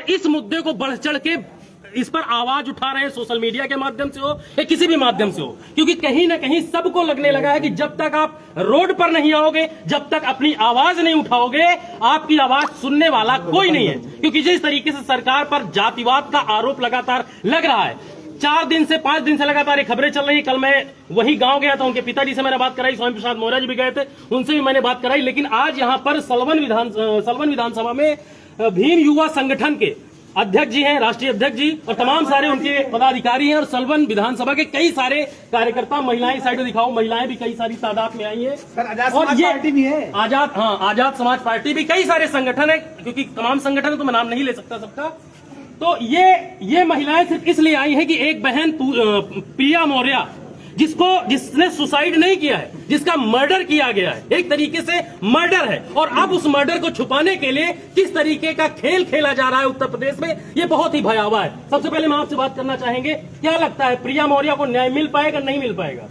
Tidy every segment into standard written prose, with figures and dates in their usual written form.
इस मुद्दे को बढ़ चढ़ के इस पर आवाज उठा रहे हैं, सोशल मीडिया के माध्यम से हो या किसी भी माध्यम से हो, क्योंकि कहीं ना कहीं सबको लगने लगा है कि जब तक आप रोड पर नहीं आओगे, जब तक अपनी आवाज नहीं उठाओगे, आपकी आवाज सुनने वाला कोई नहीं है। क्योंकि जिस तरीके से सरकार पर जातिवाद का आरोप लगातार लग रहा है, 4 दिन से 5 दिन से लगातार ये खबरें चल रही। कल मैं वही गांव गया था, उनके पिताजी से मैंने बात कराई, स्वामी प्रसाद मौर्य जी भी गए थे, उनसे भी मैंने बात कराई। लेकिन आज यहाँ पर सलवन विधानसभा में भीम युवा संगठन के अध्यक्ष जी हैं, राष्ट्रीय अध्यक्ष जी, और तमाम सारे उनके पदाधिकारी हैं, और सलवन विधानसभा के कई सारे कार्यकर्ता, महिलाएं, साइड में दिखाओ, महिलाएं भी कई सारी तादाद में आई हैं, और ये पार्टी भी है, आजाद समाज पार्टी भी, कई सारे संगठन है, क्योंकि तमाम संगठन है तो मैं नाम नहीं ले सकता सबका। तो ये महिलाएं सिर्फ इसलिए आई हैं कि एक बहन प्रिया मौर्य, जिसने सुसाइड नहीं किया है, जिसका मर्डर किया गया है, एक तरीके से मर्डर है, और अब उस मर्डर को छुपाने के लिए किस तरीके का खेल खेला जा रहा है उत्तर प्रदेश में, ये बहुत ही भयावह है। सबसे पहले हम आपसे बात करना चाहेंगे, क्या लगता है प्रिया मौर्य को न्याय मिल पाएगा, नहीं मिल पाएगा?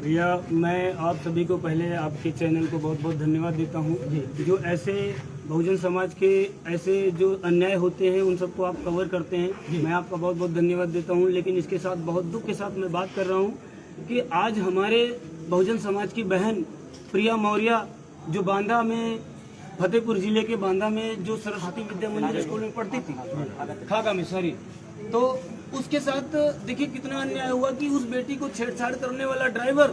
भैया, मैं आप सभी को पहले आपके चैनल को बहुत बहुत धन्यवाद देता हूँ, जो ऐसे बहुजन समाज के ऐसे जो अन्याय होते हैं उन सबको आप कवर करते हैं। मैं आपका बहुत बहुत धन्यवाद देता हूँ। लेकिन इसके साथ बहुत दुख के साथ मैं बात कर रहा हूँ कि आज हमारे बहुजन समाज की बहन प्रिया मौर्य, जो बांदा में, फतेहपुर जिले के बांदा में जो सरस्वती विद्या मंदिर स्कूल में पढ़ती थी, खागा में, सॉरी, तो उसके साथ देखिए कितना अन्याय हुआ कि उस बेटी को छेड़छाड़ करने वाला ड्राइवर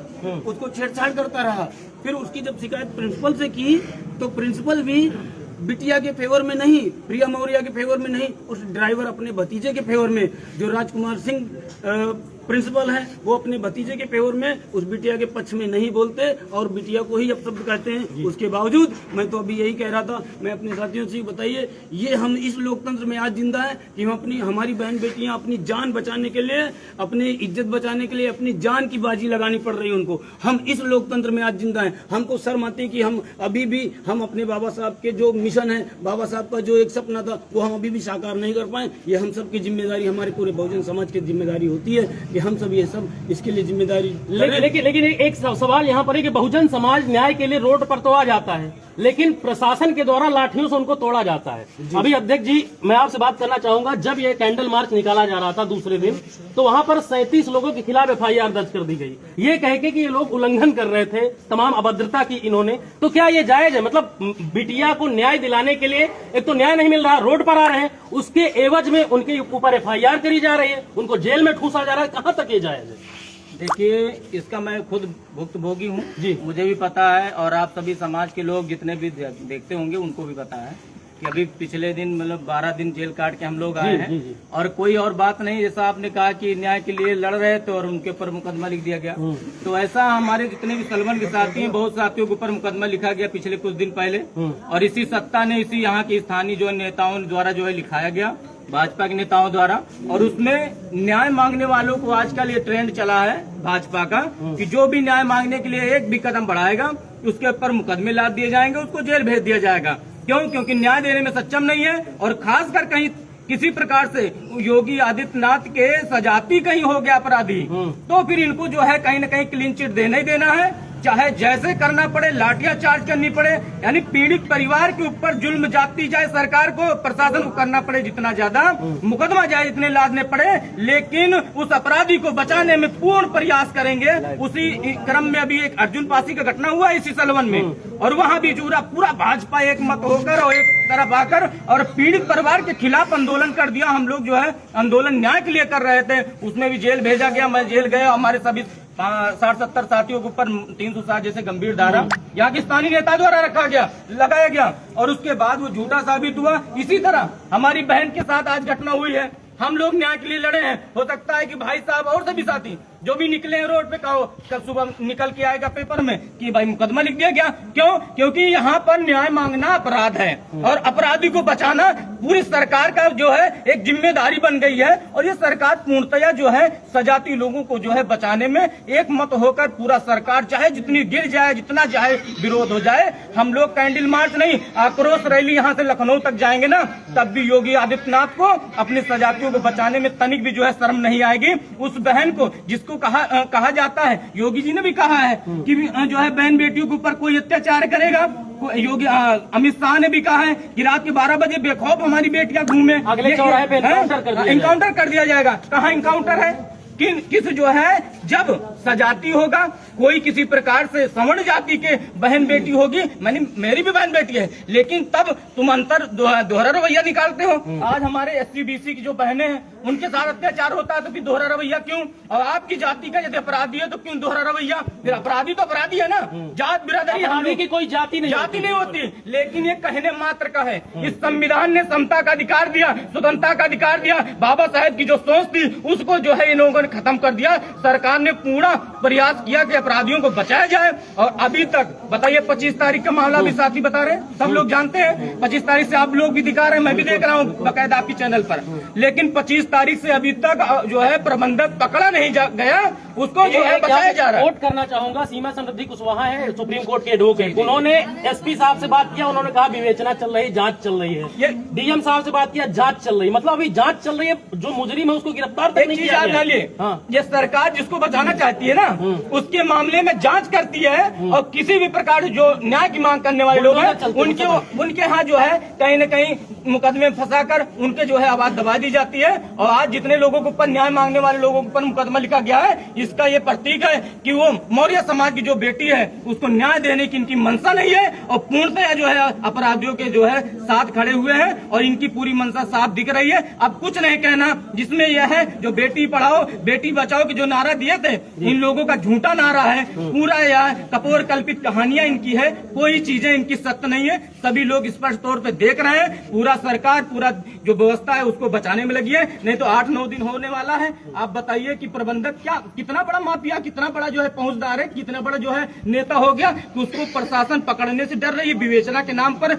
उसको छेड़छाड़ करता रहा। फिर उसकी जब शिकायत प्रिंसिपल से की तो प्रिंसिपल भी बिटिया के फेवर में नहीं, प्रिया मौर्य के फेवर में नहीं, उस ड्राइवर अपने भतीजे के फेवर में, जो राजकुमार सिंह प्रिंसिपल है, वो अपने भतीजे के फेवर में उस बिटिया के पक्ष में नहीं बोलते और बिटिया को ही अपशब्द कहते हैं। उसके बावजूद मैं तो अभी यही कह रहा था, मैं अपने साथियों से बताइए, ये हम इस लोकतंत्र में आज जिंदा है कि हम हमारी बहन बेटियां अपनी जान बचाने के लिए, अपनी इज्जत बचाने के लिए अपनी जान की बाजी लगानी पड़ रही है उनको। हम इस लोकतंत्र में आज जिंदा है। हमको शर्म आती है कि हम अभी भी हम अपने बाबा साहब के जो मिशन है, बाबा साहब का जो एक सपना था, वो हम अभी भी साकार नहीं कर पाए। ये हम सबकी जिम्मेदारी, हमारे पूरे बहुजन समाज की जिम्मेदारी होती है कि हम सब ये सब इसके लिए जिम्मेदारी। लेकिन एक सवाल यहाँ पर है कि बहुजन समाज न्याय के लिए रोड पर तो आ जाता है, लेकिन प्रशासन के द्वारा लाठियों से उनको तोड़ा जाता है। अभी अध्यक्ष जी, मैं आपसे बात करना चाहूंगा, जब ये कैंडल मार्च निकाला जा रहा था दूसरे दिन, तो वहां पर 37 लोगों के खिलाफ FIR दर्ज कर दी गई, ये कह के कि ये लोग उल्लंघन कर रहे थे, तमाम अभद्रता की इन्होंने। तो क्या ये जायज है? मतलब बिटिया को न्याय दिलाने के लिए एक तो न्याय नहीं मिल रहा, रोड पर आ रहे हैं, उसके एवज में उनके ऊपर FIR करी जा रही है, उनको जेल में ठूसा जा रहा है, कहां तक ये जायज है? देखिए, इसका मैं खुद भुक्तभोगी हूँ जी, मुझे भी पता है, और आप सभी समाज के लोग जितने भी देखते होंगे उनको भी पता है कि अभी पिछले दिन मतलब 12 दिन जेल काट के हम लोग आए हैं। और कोई और बात नहीं, जैसा आपने कहा कि न्याय के लिए लड़ रहे थे और उनके ऊपर मुकदमा लिख दिया गया, तो ऐसा हमारे जितने भी सलवन के साथी हैं, बहुत साथियों के ऊपर मुकदमा लिखा गया पिछले कुछ दिन पहले, और इसी सत्ता ने, इसी यहाँ के स्थानीय जो नेताओं द्वारा जो है लिखाया गया, भाजपा के नेताओं द्वारा। और उसमें न्याय मांगने वालों को आजकल ये ट्रेंड चला है भाजपा का कि जो भी न्याय मांगने के लिए एक भी कदम बढ़ाएगा उसके ऊपर मुकदमे लाद दिए जाएंगे, उसको जेल भेज दिया जाएगा। क्यों? क्योंकि न्याय देने में सक्षम नहीं है, और खासकर कहीं किसी प्रकार से योगी आदित्यनाथ के सजाती कहीं हो गया अपराधी, तो फिर इनको जो है कहीं न कहीं क्लीन चिट देना ही देना है, चाहे जैसे करना पड़े, लाठियां चार्ज करनी पड़े, यानी पीड़ित परिवार के ऊपर जुल्म जाती जाए, सरकार को, प्रशासन को करना पड़े जितना ज्यादा, मुकदमा जाए जितने लादने पड़े, लेकिन उस अपराधी को बचाने में पूर्ण प्रयास करेंगे। उसी क्रम में अभी एक अर्जुन पासी का घटना हुआ इसी सलवन में, और वहां भी पूरा भाजपा एक मत होकर और एक तरफ आकर और पीड़ित परिवार के खिलाफ आंदोलन कर दिया। हम लोग जो है आंदोलन न्याय के लिए कर रहे थे, उसमें भी जेल भेजा गया, मैं जेल गया, हमारे सभी 60-70 साथियों के ऊपर 307 जैसे गंभीर धारा यहाँ के स्थानीय नेता द्वारा लगाया गया, और उसके बाद वो झूठा साबित हुआ। इसी तरह हमारी बहन के साथ आज घटना हुई है। हम लोग न्याय के लिए लड़े हैं, हो सकता है कि भाई साहब और सभी साथी जो भी निकले हैं रोड पे, कहो कल सुबह निकल के आएगा पेपर में कि भाई मुकदमा लिख दिया गया। क्यों? क्योंकि यहाँ पर न्याय मांगना अपराध है, और अपराधी को बचाना पूरी सरकार का जो है एक जिम्मेदारी बन गई है। और ये सरकार पूर्णतया जो है सजाती लोगों को जो है बचाने में एक मत होकर, पूरा सरकार चाहे जितनी गिर जाए, जितना चाहे विरोध हो जाए, हम लोग कैंडल मार्च नहीं, आक्रोश रैली यहाँ से लखनऊ तक जाएंगे ना, तब भी योगी आदित्यनाथ को अपनी सजातियों को बचाने में तनिक भी जो है शर्म नहीं आएगी। उस बहन को, जिसको कहा जाता है, योगी जी ने भी कहा है कि जो है बहन बेटियों के ऊपर कोई अत्याचार करेगा योगी अमित शाह ने भी कहा है कि रात के 12 बजे बेखौफ हमारी बेटियां घूमे, अगले चौराहे पे इनकाउंटर कर दिया जाएगा। कहाँ इनकाउंटर है? किस जो है जब सजाती होगा कोई किसी प्रकार से सवर्ण जाति के बहन बेटी होगी, मेरी भी बहन बेटी है, लेकिन तब तुम अंतर दोहरा रवैया निकालते हो। आज हमारे SC BC की जो बहनें हैं उनके साथ अत्याचार होता है तो फिर दोहरा रवैया क्यों? और आपकी जाति का यदि अपराधी है तो क्यों दोहरा रवैया? फिर अपराधी तो अपराधी है ना, जात बिरादरी की कोई जाति नहीं होती, लेकिन ये कहने मात्र का है। इस संविधान ने समता का अधिकार दिया, स्वतंत्रता का अधिकार दिया, बाबा साहेब की जो सोच थी उसको जो है इन लोगों ने खत्म कर दिया। सरकार ने पूरा प्रयास किया कि अपराधियों को बचाया जाए, और अभी तक बताइए 25 तारीख का मामला भी साथी बता रहे हैं, सब लोग जानते हैं। 25 तारीख से आप लोग भी दिखा रहे हैं, मैं भी देख रहा हूँ बाकायदा आपकी चैनल पर, लेकिन 25 तारीख से अभी तक जो है प्रबंधक पकड़ा नहीं गया, उसको जो है बचाया जा रहा है। कोट करना चाहूंगा, सीमा समृद्धि कुशवाहा है सुप्रीम कोर्ट के एडवोकेट, उन्होंने SP साहब से बात किया, उन्होंने कहा विवेचना चल रही, जांच चल रही है। ये DM साहब से बात किया, जांच चल रही, मतलब अभी जांच चल रही है, जो मुजरिम है उसको गिरफ्तार तक नहीं किया गया। ये सरकार जिसको बचाना चाहती है ना, उसके मामले में जांच करती है, और किसी भी प्रकार जो न्याय की मांग करने वाले लोग हैं उनके यहाँ जो है कहीं न कहीं मुकदमे फंसाकर उनके जो है आवाज दबा दी जाती है। और आज जितने लोगों के ऊपर न्याय मांगने वाले लोगों के ऊपर मुकदमा लिखा गया है, इसका ये प्रतीक है कि वो मौर्य समाज की जो बेटी है उसको न्याय देने की इनकी मंशा नहीं है, और पूर्णतः जो है अपराधियों के जो है साथ खड़े हुए हैं, और इनकी पूरी मंशा साफ दिख रही है। अब कुछ नहीं कहना, जिसमें यह है जो बेटी पढ़ाओ बेटी बचाओ के जो नारा दिए थे, इन लोगों का झूठा नारा है, पूरा यह कपोर कल्पित कहानियां इनकी है, कोई चीजें इनकी सत्य नहीं है। सभी लोग स्पष्ट तौर पे देख रहे हैं, पूरा सरकार पूरा जो व्यवस्था है उसको बचाने में लगी है। नहीं तो 8-9 दिन होने वाला है। आप बताइए कि प्रबंधक क्या कितना बड़ा माफिया, कितना बड़ा जो है पहुंचदार है, कितना बड़ा जो है नेता हो गया कि उसको प्रशासन पकड़ने से डर रही है। विवेचना के नाम पर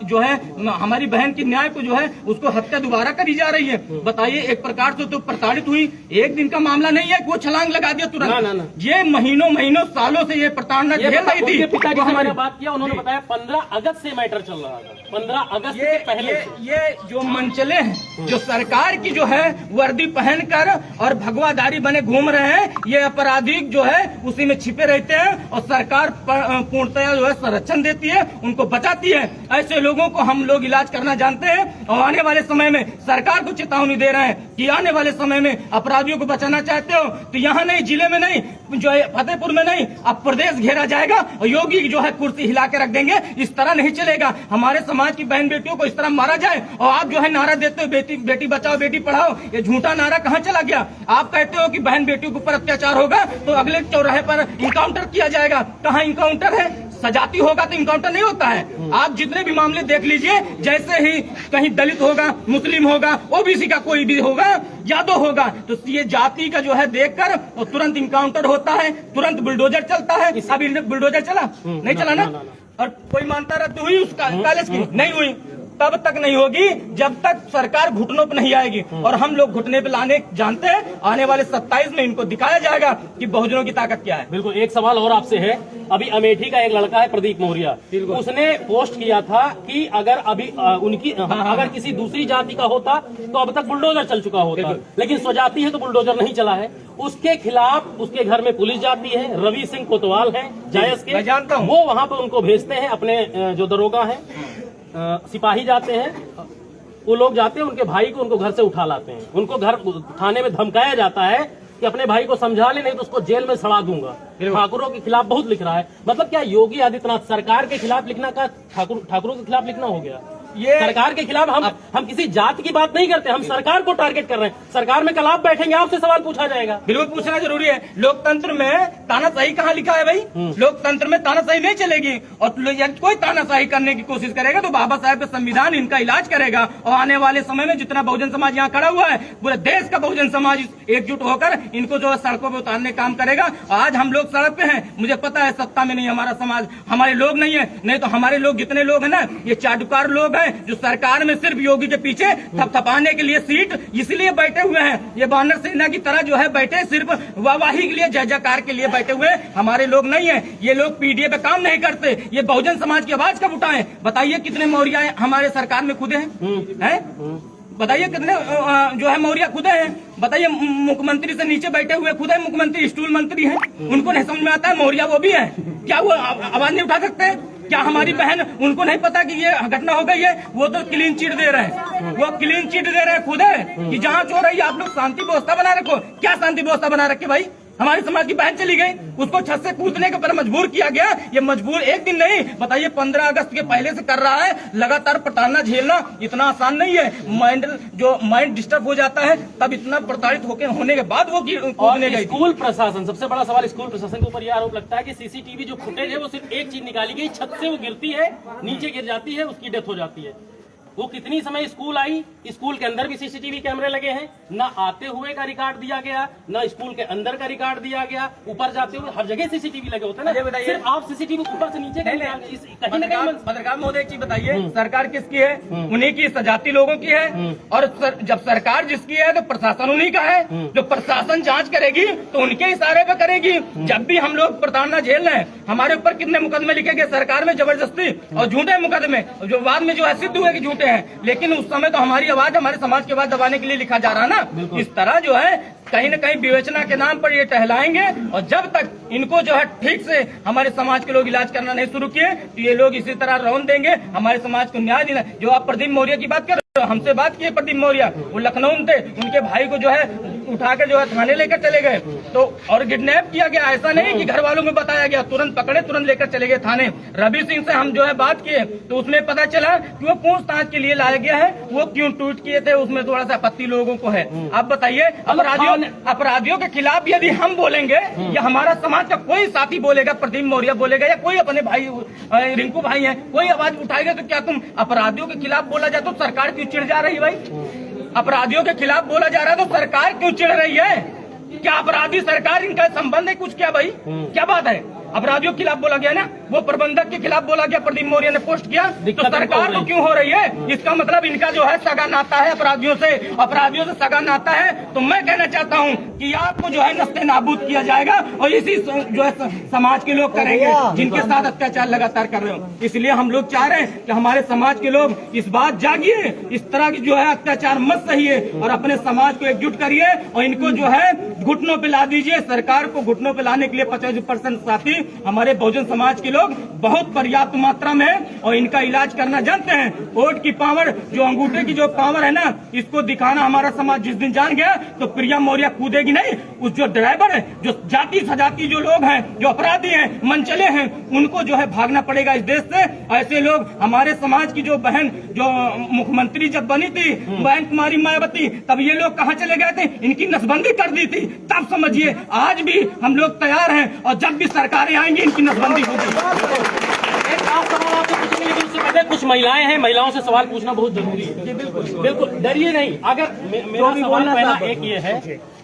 जो है हमारी बहन की न्याय को जो है उसको हत्या दोबारा करी जा रही है। बताइए, एक प्रकार से तो प्रताड़ित हुई, एक दिन का मामला नहीं है, वो छलांग लगा दिया तुरंत। ये महीनों सालों से ये प्रताड़ना झेल रही थी। पिताजी से मैंने बात किया, उन्होंने बताया 15 अगस्त से मैटर चल रहा था, 15 अगस्त से पहले। ये जो मनचले हैं, जो सरकार की जो है वर्दी पहनकर और भगवादारी बने घूम रहे हैं, ये अपराधी जो है उसी में छिपे रहते हैं, और सरकार पूर्णतया जो है संरक्षण देती है, उनको बचाती है। ऐसे लोगों को हम लोग इलाज करना जानते हैं, और आने वाले समय में सरकार को चेतावनी दे रहे हैं कि आने वाले समय में अपराधियों को बचाना चाहते हो तो यहाँ नहीं, जिले में नहीं, जो है फतेहपुर में नहीं, अब प्रदेश घेरा जाएगा, और योगी जो है कुर्सी हिला के रख देंगे। इस तरह नहीं चलेगा। हमारे समाज की बहन बेटियों को इस तरह मारा जाए, और आप जो है नारा देते हो बेटी बचाओ बेटी पढ़ाओ, ये झूठा नारा कहाँ चला गया? आप कहते हो कि बहन बेटियों के ऊपर अत्याचार होगा तो अगले चौराहे पर इनकाउंटर किया जाएगा, कहाँ इनकाउंटर है? सजाती होगा तो इनकाउंटर नहीं होता है। आप जितने भी मामले देख लीजिए, जैसे ही कहीं दलित होगा, मुस्लिम होगा, OBC का कोई भी होगा, यादव होगा, तो ये जाति का जो है देखकर तो तुरंत इनकाउंटर होता है, तुरंत बुलडोजर चलता है। अभी बुलडोजर चला नहीं चला ना? और कोई मानता रद्द हुई उसका कॉलेज की? नहीं हुई। तब तक नहीं होगी जब तक सरकार घुटनों पर नहीं आएगी, और हम लोग घुटने पे लाने जानते हैं। आने वाले 27 में इनको दिखाया जाएगा कि बहुजनों की ताकत क्या है। बिल्कुल। एक सवाल और आपसे है, अभी अमेठी का एक लड़का है प्रदीप मौर्य, उसने पोस्ट किया था कि अगर अभी उनकी अगर किसी दूसरी जाति का होता तो अब तक बुलडोजर चल चुका होता, लेकिन स्वजाति है तो बुलडोजर नहीं चला है। उसके खिलाफ उसके घर में पुलिस जाती है, रवि सिंह कोतवाल है जायस के, मैं जानता हूं। वो वहां पर उनको भेजते हैं, अपने जो दरोगा है सिपाही जाते हैं, वो लोग जाते हैं, उनके भाई को उनको घर से उठा लाते हैं, उनको घर थाने में धमकाया जाता है कि अपने भाई को समझा ले, नहीं तो उसको जेल में सड़ा दूंगा। ठाकुरों के खिलाफ बहुत लिख रहा है। मतलब क्या योगी आदित्यनाथ सरकार के खिलाफ लिखना का ठाकुरों के खिलाफ लिखना हो गया? ये सरकार के खिलाफ हम किसी जात की बात नहीं करते, हम सरकार को टारगेट कर रहे हैं। सरकार में कल आप बैठेंगे, आपसे सवाल पूछा जाएगा। बिल्कुल पूछना जरूरी है। लोकतंत्र में तानाशाही कहाँ लिखा है भाई? लोकतंत्र में तानाशाही नहीं चलेगी, और यदि कोई तानाशाही करने की कोशिश करेगा तो बाबा साहेब का संविधान इनका इलाज करेगा। और आने वाले समय में जितना बहुजन समाज यहाँ खड़ा हुआ है, पूरे देश का बहुजन समाज एकजुट होकर इनको जो है सड़कों पर उतारने का काम करेगा। आज हम लोग सड़क पे हैं, मुझे पता है सत्ता में नहीं हमारा समाज, हमारे लोग नहीं है, नहीं तो हमारे लोग जितने लोग हैं ना, ये चाटुकार लोग जो सरकार में सिर्फ योगी के पीछे थपथपाने के लिए सीट इसलिए बैठे हुए हैं। ये वानर सेना की तरह जो है बैठे, सिर्फ वाहवाही के लिए, जय जयकार के लिए बैठे हुए। हमारे लोग नहीं है, ये लोग पीडीए पे काम नहीं करते। ये बहुजन समाज की आवाज कब उठाएं? बताइए कितने मौर्य हमारे सरकार में खुदे हैं? बताइए कितने जो है मौर्य खुदे हैं? बताइए, मुख्यमंत्री से नीचे बैठे हुए खुद है मुख्यमंत्री, स्टूल मंत्री हैं, उनको नहीं समझ में आता है मौर्य वो भी है क्या? वो आवाज नहीं उठा सकते? क्या हमारी बहन उनको नहीं पता कि ये घटना हो गई है? वो तो क्लीन चिट दे रहे हैं, वो क्लीन चिट दे रहे हैं खुद है कि जांच हो रही है, आप लोग शांति व्यवस्था बना रखो। क्या शांति व्यवस्था बना रखे भाई? हमारी समाज की बहन चली गई, उसको छत से कूदने के पर मजबूर किया गया। ये मजबूर एक दिन नहीं, बताइए 15 अगस्त के पहले से कर रहा है। लगातार प्रताड़ना झेलना इतना आसान नहीं है। माइंड डिस्टर्ब हो जाता है तब इतना प्रताड़ित होने के बाद वो कूदने गई। स्कूल प्रशासन, सबसे बड़ा सवाल स्कूल प्रशासन के ऊपर यह आरोप लगता है कि सीसीटीवी जो फुटेज है वो सिर्फ एक चीज निकाली गई, छत से वो गिरती है, नीचे गिर जाती है, उसकी डेथ हो जाती है। वो कितनी समय स्कूल आई, स्कूल के अंदर भी सीसीटीवी कैमरे लगे हैं, ना आते हुए का रिकॉर्ड दिया गया, ना स्कूल के अंदर का रिकॉर्ड दिया गया। ऊपर जाते हुए हर जगह सीसीटीवी लगे होते हैं ना, सिर्फ आप सीसीटीवी ऊपर से नीचे कहीं ना पत्रकार महोदय एक चीज बताइए, सरकार किसकी है? उन्हीं की, जाति लोगों की है। और जब सरकार जिसकी है तो प्रशासन उन्हीं का है। जो प्रशासन जांच करेगी तो उनके इशारे पे करेगी। जब भी हम लोग प्रताड़ना झेल रहे हैं, हमारे ऊपर कितने मुकदमे लिखे गए सरकार में जबरदस्ती और झूठे मुकदमे, जो बाद में जो है सिद्ध हुए कि झूठे हैं, लेकिन उस समय तो हमारी आवाज, हमारे समाज की आवाज दबाने के लिए लिखा जा रहा है ना। इस तरह जो है कहीं न कहीं विवेचना के नाम पर ये टहलाएंगे, और जब तक इनको जो है ठीक से हमारे समाज के लोग इलाज करना नहीं शुरू किए तो ये लोग इसी तरह रौन देंगे। हमारे समाज को न्याय देना। जो आप प्रदीप मौर्य की बात कर रहे हो, हमसे बात की प्रदीप मौर्य, वो लखनऊ में थे, उनके भाई को जो है उठा के जो है थाने लेकर चले गए तो, और किडनैप किया गया। ऐसा नहीं कि घर वालों में बताया गया, तुरंत पकड़े, तुरंत लेकर चले गए थाने। रवि सिंह से हम जो है बात किए तो उसमें पता चला कि वो पूछताछ के लिए लाया गया है, वो क्यों ट्वीट किए थे उसमें थोड़ा सा आपत्ति लोगों को है। आप बताइए, अपराधियों के खिलाफ यदि हम बोलेंगे या हमारा समाज का कोई साथी बोलेगा, प्रदीप मौर्य बोलेगा या कोई अपने भाई रिंकू भाई है, कोई आवाज उठाएगा तो क्या तुम अपराधियों के खिलाफ बोला जाए तो सरकार क्यों चिढ़ जा रही है भाई? अपराधियों के खिलाफ बोला जा रहा है तो सरकार क्यों चिढ़ रही है? क्या अपराधी सरकार, इनका संबंध है कुछ? क्या भाई, क्या बात है? अपराधियों के खिलाफ बोला गया ना, वो प्रबंधक के खिलाफ बोला गया, प्रदीप मौर्य ने पोस्ट किया, तो सरकार को क्यों हो रही है? इसका मतलब इनका जो है सगा नाता है अपराधियों से सगा नाता है। तो मैं कहना चाहता हूँ कि आपको जो है नस्ते नाबूद किया जाएगा और इसी जो है समाज के लोग करेंगे जिनके साथ अत्याचार लगातार कर रहे हो। इसलिए हम लोग चाह रहे हैं कि हमारे समाज के लोग इस बात जागिए, इस तरह की जो है अत्याचार मत सहिए और अपने समाज को एकजुट करिए और इनको जो है घुटनों पे ला दीजिए। सरकार को घुटनों पे लाने के लिए 50% साथी हमारे बहुजन समाज के लोग बहुत पर्याप्त मात्रा में है और इनका इलाज करना जानते हैं। वोट की पावर, जो अंगूठे की जो पावर है ना, इसको दिखाना हमारा समाज जिस दिन जान गया तो प्रिया मौर्य कूदेगी नहीं। उस जो ड्राइवर है, जो जाति सजाती जो लोग हैं, जो अपराधी हैं, मनचले हैं, उनको जो है भागना पड़ेगा इस देश से। ऐसे लोग हमारे समाज की जो बहन, जो मुख्यमंत्री जब बनी थी बहन कुमारी मायावती, तब ये लोग कहाँ चले गए थे? इनकी नसबंदी कर दी थी। तब समझिए आज भी हम लोग तैयार हैं और जब भी सरकारें आएंगी इनकी नसबंदी होगी। एक खास सवाल आपसे पूछेंगे, लेकिन उससे पहले कुछ महिलाएं हैं, महिलाओं से सवाल पूछना बहुत जरूरी है। बिल्कुल डरिए नहीं। अगर मेरा सवाल पहला एक ये है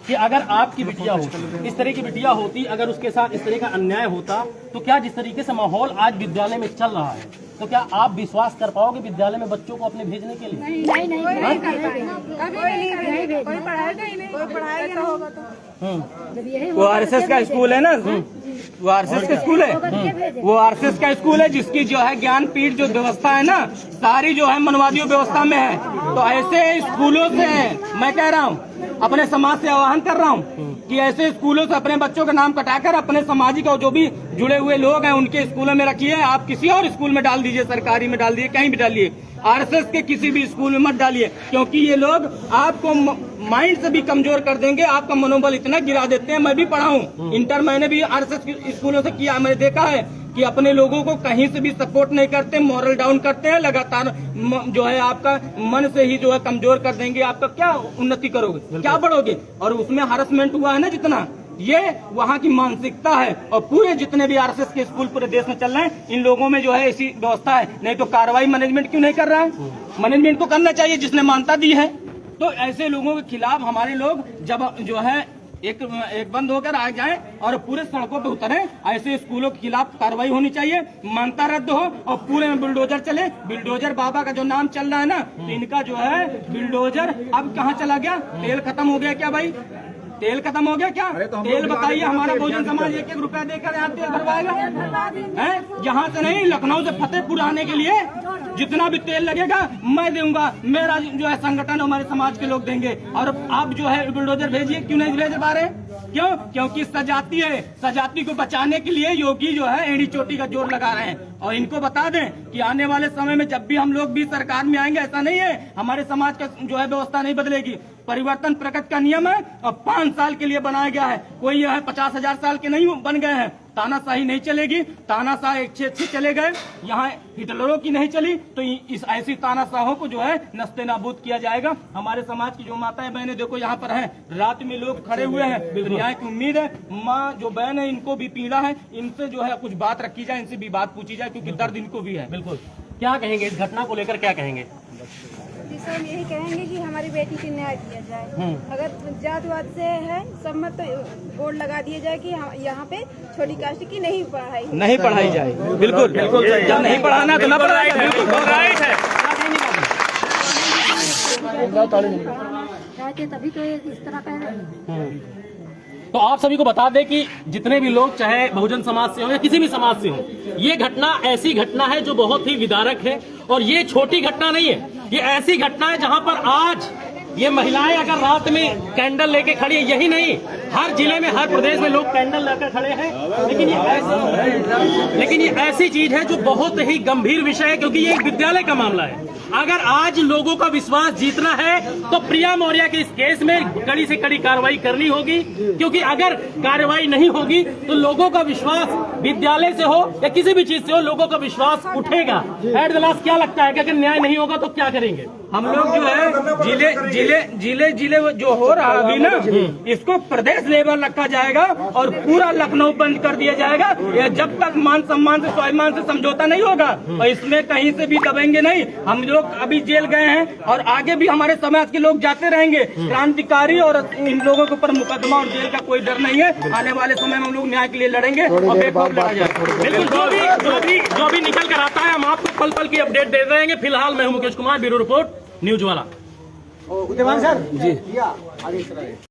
कि अगर आपकी बिटिया होती, इस तरह की बिटिया होती, अगर उसके साथ इस तरह का अन्याय होता तो क्या जिस तरीके से माहौल आज विद्यालय में चल रहा है, तो क्या आप विश्वास कर पाओगे विद्यालय में बच्चों को अपने भेजने के लिए? नहीं पढ़ाएगा होगा तो। वो आरएसएस का स्कूल है ना, वो आरएसएस का स्कूल है, वो आरएसएस का स्कूल है जिसकी जो है ज्ञानपीठ जो व्यवस्था है ना, सारी जो है मनवादियों व्यवस्था में है। तो ऐसे स्कूलों से मैं कह रहा हूँ, अपने समाज से आह्वान कर रहा हूँ कि ऐसे स्कूलों से अपने बच्चों का नाम कटाकर अपने सामाजिक और जो भी जुड़े हुए लोग हैं उनके स्कूलों में रखिए। आप किसी और स्कूल में डाल दीजिए, सरकारी में डाल दीजिए, कहीं भी डालिए, आरएसएस के किसी भी स्कूल में मत डालिए, क्योंकि ये लोग आपको माइंड से भी कमजोर कर देंगे, आपका मनोबल इतना गिरा देते हैं। मैं भी पढ़ा हूँ, इंटर मैंने भी आरएसएस स्कूलों से किया, मैंने देखा है कि अपने लोगों को कहीं से भी सपोर्ट नहीं करते, मॉरल डाउन करते हैं, लगातार जो है आपका मन से ही जो है कमजोर कर देंगे। आपका क्या उन्नति करोगे, क्या बढ़ोगे? और उसमें हरासमेंट हुआ है ना जितना, ये वहाँ की मानसिकता है। और पूरे जितने भी आरएसएस के स्कूल पूरे देश में चल रहे हैं, इन लोगों में जो है ऐसी व्यवस्था है। नहीं तो कार्रवाई मैनेजमेंट क्यों नहीं कर रहा है? मैनेजमेंट को करना चाहिए जिसने मान्यता दी है। तो ऐसे लोगों के खिलाफ हमारे लोग जब जो है एक बंद होकर आ जाएं और पूरे सड़कों पे उतरें, ऐसे स्कूलों के खिलाफ कार्रवाई होनी चाहिए, मान्यता रद्द हो और पूरे में बुलडोजर चले। बुलडोजर बाबा का जो नाम चल रहा है ना, तो इनका जो है बुलडोजर अब कहाँ चला गया? तेल खत्म हो गया क्या भाई? तेल खत्म हो गया क्या? तेल बताइए, हमारा बहुजन समाज 1-1 रुपया देकर यहाँ तेल भरवाएगा है? यहाँ से नहीं, लखनऊ से फतेहपुर आने के लिए जितना भी तेल लगेगा मैं दूंगा, मेरा जो है संगठन हमारे समाज के लोग देंगे। और आप जो है बुलडोजर भेजिए, क्यों नहीं भेज पा रहे? क्यों? क्योंकि सजाती है, सजाती को बचाने के लिए योगी जो है एड़ी चोटी का जोर लगा रहे हैं। और इनको बता दें कि आने वाले समय में जब भी हम लोग भी सरकार में आएंगे, ऐसा नहीं है हमारे समाज का जो है व्यवस्था नहीं बदलेगी। परिवर्तन प्रकृति का नियम है और 5 साल के लिए बनाया गया है। कोई यह 50,000 साल के नहीं बन गए हैं। तानाशाही नहीं चलेगी, तानाशाह अच्छे चले गए, यहाँ हिटलरों की नहीं चली, तो इस ऐसी तानाशाहों को जो है नस्ते नाबूद किया जाएगा। हमारे समाज की जो माताएं बहनें देखो यहाँ पर हैं, रात में लोग खड़े हुए हैं, न्याय की उम्मीद है। माँ जो बहन है इनको भी पीड़ा है, इनसे जो है कुछ बात रखी जाए, इनसे भी बात पूछी जाए, क्योंकि दर्द इनको भी है। बिल्कुल, क्या कहेंगे इस घटना को लेकर, क्या कहेंगे? जी सर, हम यही कहेंगे कि हमारी बेटी की न्याय किया जाए। अगर जातवाद से है सम्मत तो बोर्ड लगा दिया जाए कि यहाँ पे छोटी कास्ट की नहीं पढ़ाई जाए। बिल्कुल बिल्कुल, जब नहीं पढ़ाना तो ना पढ़ाई है। तभी तो इस तरह का। तो आप सभी को बता दें कि जितने भी लोग चाहे बहुजन समाज से हो या किसी भी समाज से हो, ये घटना ऐसी घटना है जो बहुत ही विदारक है। और ये छोटी घटना नहीं है, ये ऐसी घटना है जहां पर आज ये महिलाएं अगर रात में कैंडल लेके खड़ी है, यही नहीं हर जिले में हर प्रदेश में लोग कैंडल लेकर खड़े हैं। लेकिन ये ऐसी चीज है जो बहुत ही गंभीर विषय है, क्योंकि ये एक विद्यालय का मामला है। अगर आज लोगों का विश्वास जीतना है तो प्रिया मौर्य के इस केस में कड़ी से कड़ी कार्रवाई करनी होगी, क्योंकि अगर कार्रवाई नहीं होगी तो लोगों का विश्वास विद्यालय से हो या किसी भी चीज से हो, लोगों का विश्वास उठेगा। एट द लास्ट क्या लगता है कि अगर न्याय नहीं होगा तो क्या करेंगे? हम लोग जो है जिले जो हो रहा अभी ना, इसको प्रदेश लेवल रखा जाएगा और पूरा लखनऊ बंद कर दिया जाएगा। ये जब तक मान सम्मान से स्वाभिमान से समझौता नहीं होगा और इसमें कहीं से भी दबेंगे नहीं। हम लोग अभी जेल गए हैं और आगे भी हमारे समाज के लोग जाते रहेंगे। क्रांतिकारी और इन लोगों के ऊपर मुकदमा और जेल का कोई डर नहीं है। आने वाले समय में हम लोग न्याय के लिए लड़ेंगे और बेखौफ लड़ा जाएगा। बिल्कुल, जो भी निकल कर आता है हम आपको पल पल की अपडेट दे रहेंगे। फिलहाल मैं हूं Mukesh Kumar, bureau report news वाला।